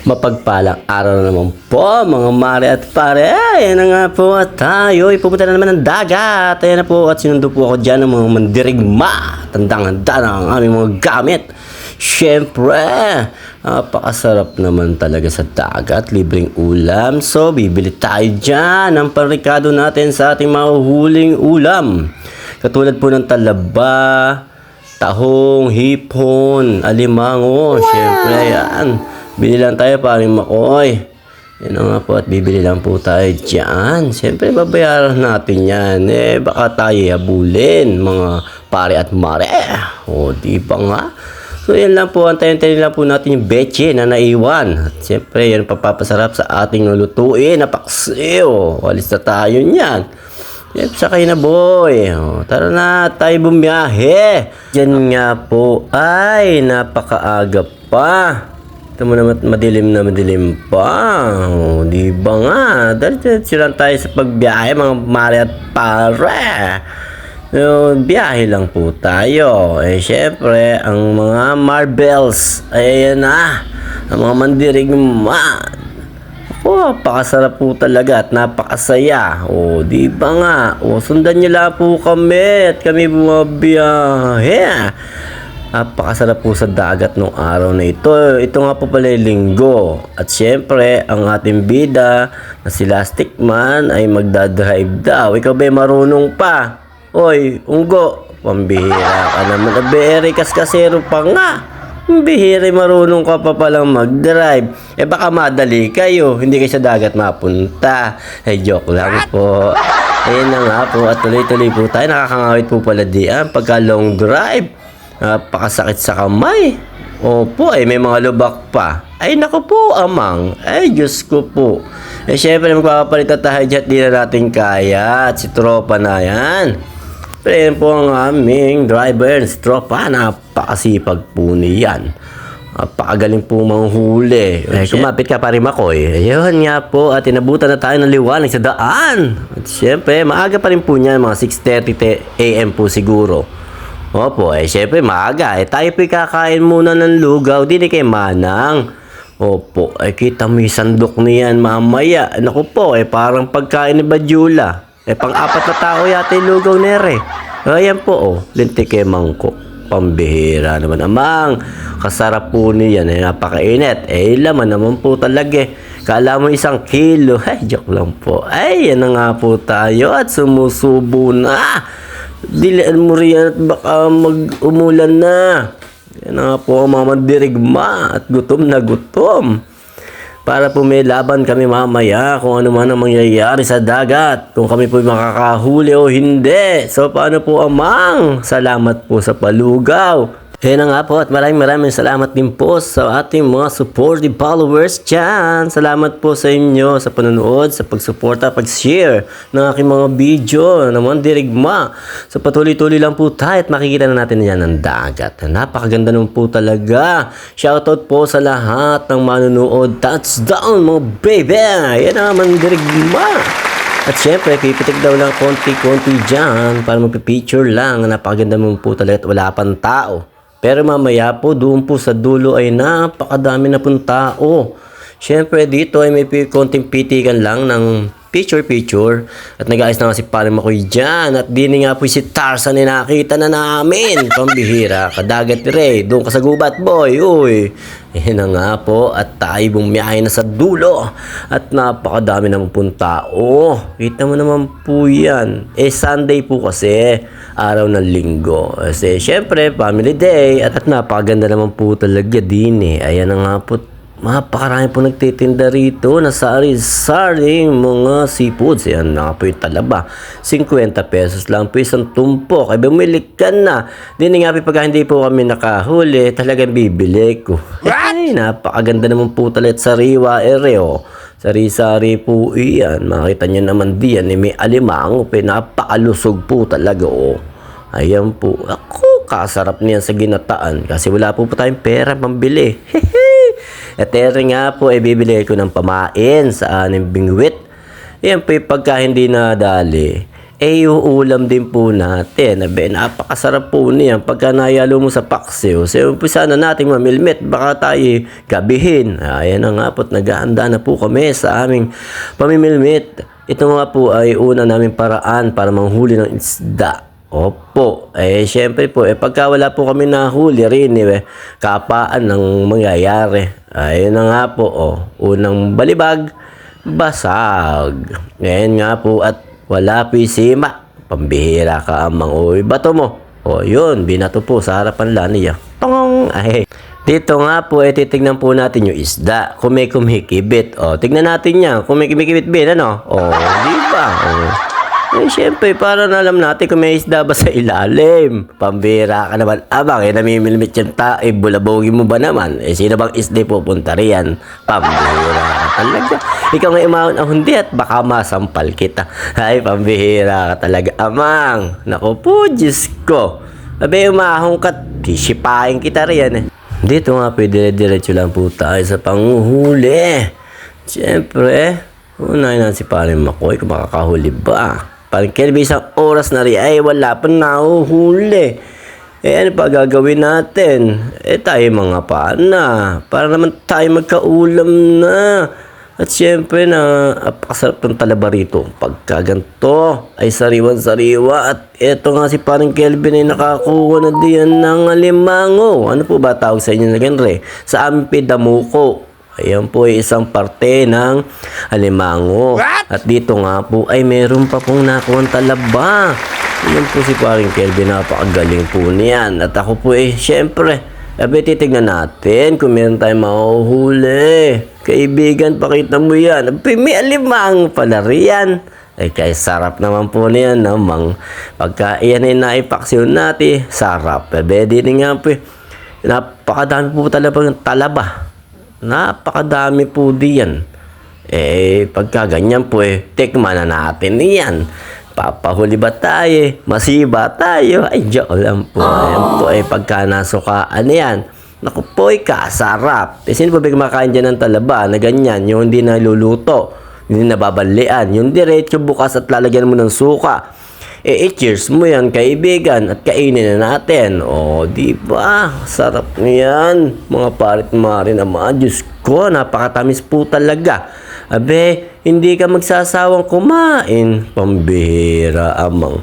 Mapagpalang araw na naman po mga mare at pare. Ayan na nga po at tayo pupunta na naman ng dagat. Ayan na po at sinundo po ako dyan ng mga mandirigma. Tandang-handa na ang aming mga gamit. Siyempre, napakasarap naman talaga sa dagat. Libreng ulam. So, bibili tayo dyan ng parikado natin sa ating mahuhuling ulam. Katulad po ng talaba, tahong, hipon, alimango. Siyempre, yan. Bili lang tayo paring Makoy. Yan nga po at bibili lang po tayo dyan. Siyempre babayaran natin yan. Baka tayo habulin mga pare at mare. O di ba nga? So yan lang po. Antayin-tayin lang po natin yung beche na naiwan. At siyempre yan papapasarap sa ating lutuin na paksiw. Walis na tayo niyan. Siyempre sakay na boy. Tara na tayo bumiyahe. Yan nga po ay napakaaga pa. Ito mo na madilim pa. Di ba nga? Diretso lang tayo sa pagbiyahe mga mare at pare. Biyahe lang po tayo. Syempre, ang mga marbles. Ayan na. Ang mga mandirigma. Napakasarap po talaga at napakasaya. Di ba nga? Sundan niyo lang po kami at kami bumabiyahe. Napakasarap po sa dagat nung araw na ito. Ito nga po pala yung linggo. At syempre, ang ating bida na si Lastic Man ay magdadrive daw. Ikaw ba marunong pa? Oy, unggo. Pambihira ka naman. Abere kaskasero pa nga. Bihira marunong ka pa palang mag-drive. Baka madali kayo. Hindi kayo sa dagat mapunta. Joke lang po. Ayun na nga po. At tuloy-tuloy po tayo. Nakakangawit po pala diyan pagka long drive. Napakasakit sa kamay. Opo, may mga lubak pa. Ay, naku po, amang. Ay, Diyos ko po. Syempre, magpapapalit na tayo dyan. Di na natin kaya. At si tropa na yan. Pero yan po ang aming driver. Si tropa, napakasipag po niyan. Napakagaling po manghuli. Kumapit ka pa rin Makoy. Ayun nga po. At inabutan na tayo ng liwanag sa daan. At syempre, maaga pa rin po niyan. Mga 6:30 AM po siguro. Opo, syempre maaga. Tayo po'y kakain muna ng lugaw. Di kay Manang. Opo, kita mo yung sandok niyan mamaya. Naku po, parang pagkain ni Badjula. Pang-apat na tao yata yung lugaw nere. Ayan po, lintik kay Mangko. Pambihira naman. Amang, kasarap po niyan. Napakainit. Laman naman po talaga. Kala mo 1 kilo. Ay, joke lang po. Ay, yan na nga po tayo at sumusubo na. Dilaan mo riyan at baka mag-umulan na. Yan nga po ang mga mandirigma at gutom na gutom. Para po may laban kami mamaya kung ano man ang mangyayari sa dagat. Kung kami po makakahuli o hindi. So paano po amang? Salamat po sa palugaw. Yan na nga po at maraming salamat din po sa ating mga supportive followers dyan. Salamat po sa inyo sa panonood, sa pagsuporta, pag-share ng aking mga video ng mga dirigma. So patuloy-tuloy lang po tayo at makikita na natin yan ng dagat. Napakaganda naman po talaga. Shoutout po sa lahat ng manonood. Touchdown mga baby! Yan na mga dirigma. At syempre, pipitik daw lang konti-konti dyan para magpipicture lang. Napakaganda naman po talaga at wala pang tao. Pero mamaya po, doon po sa dulo ay napakadami na pong tao. Siyempre, dito ay may konting pitikan lang ng picture-picture. At nag-aayos na nga si Pare Makoy dyan. At di nga po si Tarzan ay nakita na namin. Pambihira, kadagat rin. Doon ka sa gubat, boy. Uy. Yan na nga po. At tayo bumiyahe na sa dulo. At napakadami naman pong tao. Kita mo naman po yan. Sunday po kasi. Araw ng linggo. Kasi syempre, family day. At napakaganda naman po talaga din. Ayan na nga po. Mapakarami po nagtitinda rito na sari-saring mga seafoods. Yan na po yung talaba. 50 pesos lang po isang tumpok. Ay bumili ka na. Dini nga po pag hindi po kami nakahuli, talagang bibili ko. Ay, napakaganda naman po talaga sariwa ereo. Sari-sari po iyan. Makita nyo naman diyan. May alimang. Napakalusog po talaga. Ayan po. Ako, kasarap niyan sa ginataan. Kasi wala po tayong pera pambili. At nga po, bibili ko ng pamain sa aming bingwit. Yan po pagka hindi nadali. eh uulam din po natin. Abe, napakasarap po niyan pagka nayalo mo sa paksiw. So, umpisa na nating mamilmit. Baka tayo gabihin. Ayan na nga po, naghahanda na po kami sa aming pamimilmit. Ito nga po ay una namin paraan para manghuli ng isda. Opo, syempre po, pagka wala po kami nahuli rin, kapaan ng mangyayari. Ayun na nga po, unang balibag, basag. Ngayon nga po, at wala pisima. Pambihira ka amang, bato mo. Yun, binato po sa harapan lang niya. Tong! Ay, dito nga po, titignan po natin yung isda. Kung may kumikibit. Tignan natin yan. Kung may kumikibit-bit, ano? Di ba? Siyempre, para na alam natin kung may isda ba sa ilalim. Pambira ka naman. Abang, namimilmit yung bulabogin mo ba naman? Sino bang isda pupunta riyan? Pambira ka talaga. Ikaw nga imahon ang hindi at baka masampal kita. Ay, pambira ka talaga. Amang, naku po, Diyos ko. Abe, umahong ka, tisipahin kita riyan. Dito nga, pwede-diretso lang po tayo sa panguhuli. Siyempre, unahin natin si Paring Makoy kung makakahuli ba. Parang Kelby, isang oras na rin, wala pa nahuhuli. Ano pa gagawin natin? Tayo mga pana. Para naman tayo magkaulam na. At syempre na napakasarap ng talaba rito. Pagka ganito ay sariwan-sariwa. At eto nga si Paring Kelvin ay nakakuha na diyan ng alimango. Ano po ba tawag sa inyo na genre? Sa amin damuko. Ayan po ay isang parte ng alimango. At dito nga po ay meron pa pong nakuha talaba. Ayan po si Paring Kelvin, napakagaling po niyan. At ako po syempre, titignan natin kung meron tayong mahuhuli. Kaibigan, pakita mo yan. May alimango pala riyan. Kaya sarap naman po niyan, namang. Pagka iyan ay naipaksyon natin, sarap. Di nga po, napakadami po talaga ng talaba. Napakadami po diyan. Pagka ganyan po, tikman na natin yan. Papahuli ba tayo? Masiba tayo? Ay, joke lang po. Ayan po, pagka nasukaan yan. Naku po, kasarap. Sino po ba kumakain dyan ng talaba na ganyan? Yung hindi naluluto, hindi nababalian, yung diretso bukas at lalagyan mo ng suka. Cheers mo yan, kaibigan, at kainin na natin. Di ba? Sarap niyan. Mga parit-mari naman. Diyos ko, napakatamis po talaga. Abe, hindi ka magsasawang kumain. Pambihira, amang.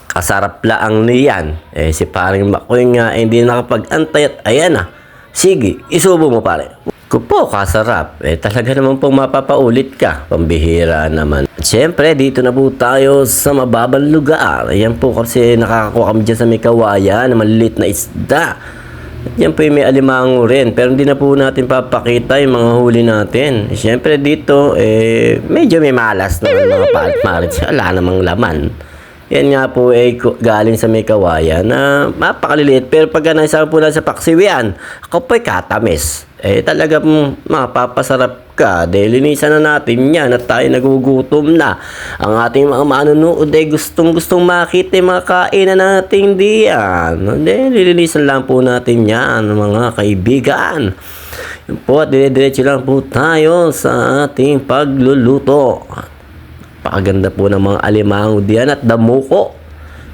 Kasarap laang niyan. Si Paring Makoy nga, hindi nakapag-antay at ayan na. Sige, isubo mo pare. Kupo, kasarap. Talaga naman pong mapapaulit ka. Pambihira naman. At syempre, dito na po tayo sa mababang lugar. Ayan po kasi nakakakuha kami dyan sa may kawayan na maliliit na isda. At yan po may alimango rin. Pero hindi na po natin papakita yung mga huli natin. Syempre dito, medyo may malas naman mga palit-marit. Wala namang laman. Yan nga po galing sa may kawayan na mapakaliliit. Pero pagka naisama po na sa paksiwian, ako po'y katamis. Talaga mapapasarap ka. Dahil linisan na natin yan at tayo nagugutom na. Ang ating mga manunood gustong-gustong makita yung mga kainan natin diyan. Dahil lilinisan lang po natin yan, mga kaibigan. Yun po at dire-diretso lang po tayo sa ating pagluluto. Pakaganda po ng mga alimango diyan at damuko.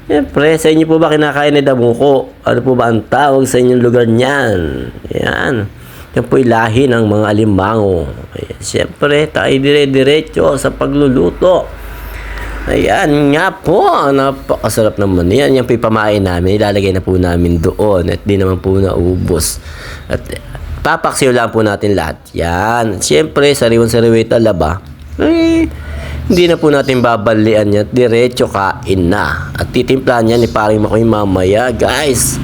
Siyempre, sa inyo po ba kinakain ni damuko? Ano po ba ang tawag sa inyong lugar niyan? Yan. Yan po lahi ng mga alimango. Siyempre, tayo dire-diretso sa pagluluto. Ayan nga po. Napakasarap naman yan. Yan po pamain namin. Ilalagay na po namin doon. At di naman po naubos. At papaksiw lang po natin lahat. Yan. Siyempre, sariwan-sariway talaba. Hindi na po natin babalian yan. Diretso kain na. At titimplahan yan ni Paring Makoy mamaya, guys.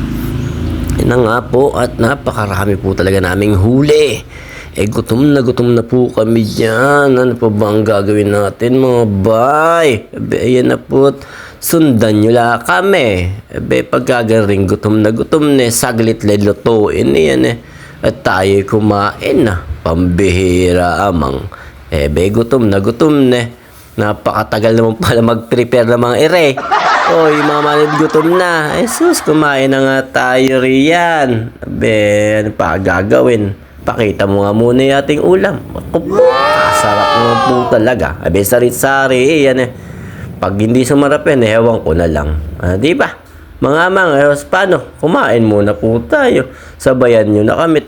Yan na nga po. At napakarami po talaga naming huli. Gutom na po kami dyan. Ano pa ba ang gagawin natin, mga bay? Ayan na po. Sundan nyo lang kami. Pagkagaring gutom na, saglit lelutuin yan At tayo kumain na. Pambihira amang. Gutom na. Napakatagal naman pala mag-prepare ng mga ere. Yung mga manid gutom na. Sus, kumain na nga tayo riyan. Ano pa gagawin? Pakita mo nga muna yung ating ulam. Kasarap naman po talaga. Sari-sari yan Pag hindi sumarap yan, ewan ko na lang. Di ba? Mga amang, paano? Kumain muna po tayo. Sabayan nyo na kami.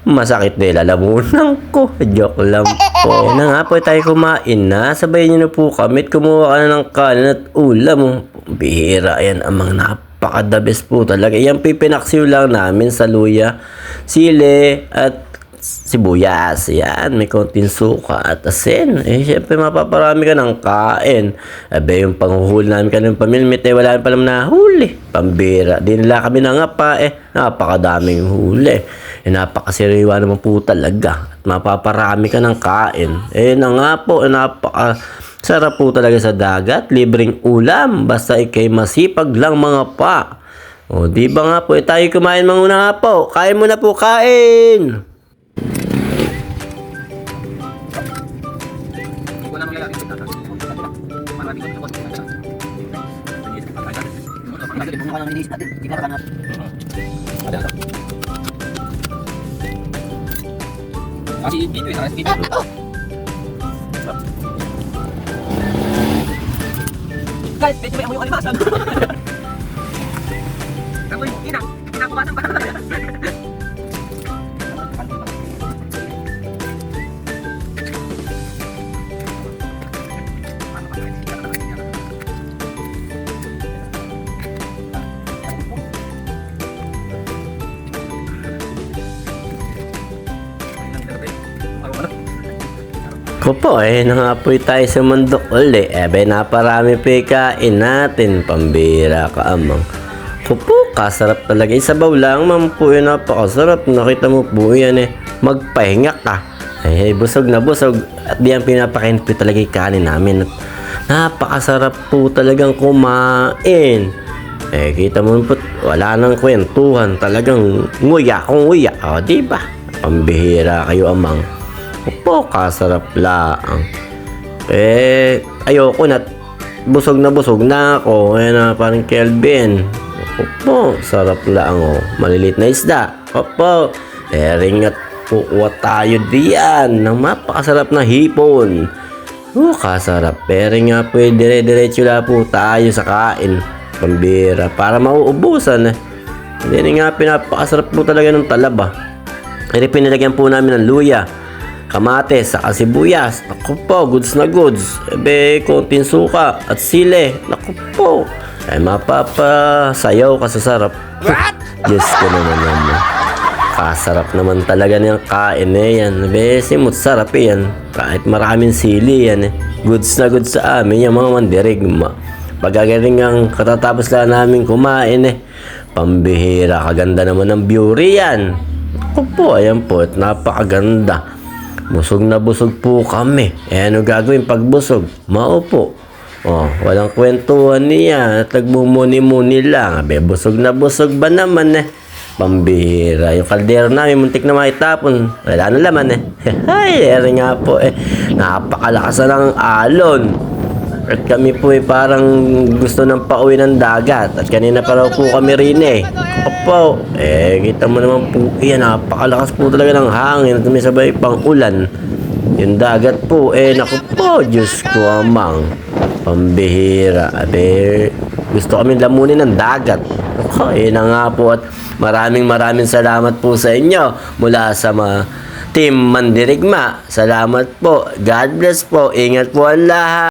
Masakit na lalamunan ko. Joke lang po. Na nga po tayo kumain na. Sabayan nyo na po kami. Kumuha ka na ng kanin at ulam. Bihira yan, amang napaka-the best po talaga. Yan pipinaksiw lang namin sa luya, sili at sibuyas. Yan, may konting suka at asin. Syempre mapaparami ka ng kain. Yung panghuhuli namin kanina pamilmit, wala pa naman nahuli. Pambira. Di nila kami nangapa, napakadaming huli. Napakasiriwa naman po talaga. At mapaparami ka ng kain. Na nga po, napakasarap po talaga sa dagat. Libreng ulam. Basta ikay masipag lang mga pa. Di ba nga po, tayo kumain muna nga po. Kain muna po, kain! Guys, medyo may amoy yung kalimasan. Amoy, kinakumasan pa. Opo, nangapoy tayo sa mandok uli. Naparami pa kain natin. Pambira ka, amang. Opo, kasarap talaga. Isabaw lang, ma'am po, napakasarap. Nakita mo po yan, magpahinga ka. Busog na busog. At diyan pinapakain po talaga yung kanin namin. At napakasarap po talagang kumain. Kita mo po, wala nang kwentuhan. Talagang nguya. Diba? Pambihira kayo, amang. Opo, kasarap lang. Ayoko na. Busog na ako. Parang Kelvin. Opo, sarap lang. Malilit na isda. Opo, ring at kukuha tayo diyan ng mapakasarap na hipon. Kasarap. Nga po, dire-diretso lang po tayo sa kain. Pambira. Para mauubusan. Hindi nga pinapakasarap po talaga ng talaba. Pinilagyan po namin ng luya, kamates, saka sibuyas. Naku po, goods na goods. Konting suka at sili. Naku po. Mapapasayaw ka sa sarap. Diyos ko naman. Kasarap naman talaga niyang kain yan. Simut sarap yan. Kahit maraming sili yan. Goods na goods sa amin yung mga mandirigma. Pagkagaling ang katatapos lang namin kumain Pambihira, kaganda naman ng view riyan. Naku po, ayan po. At napakaganda. Busog na busog po kami. Ano gagawin pag busog? Maupo. Walang kwentuhan niya. At nagmumuni-muni lang. Busog na busog ba naman Pambihira. Yung kaldero namin, muntik na maitapon. Wala na laman Ay, nga po napakalakas na ng alon. At kami po parang gusto ng pauwi ng dagat. At kanina pa raw po kami rin Opo, kita mo naman po, napakalakas po talaga ng hangin at may sabay pang ulan. Yung dagat po, naku po, Diyos ko amang. Pambihira. Gusto kami lamunin ng dagat. Na nga po at maraming salamat po sa inyo mula sa Team Mandirigma. Salamat po. God bless po. Ingat po ang lahat.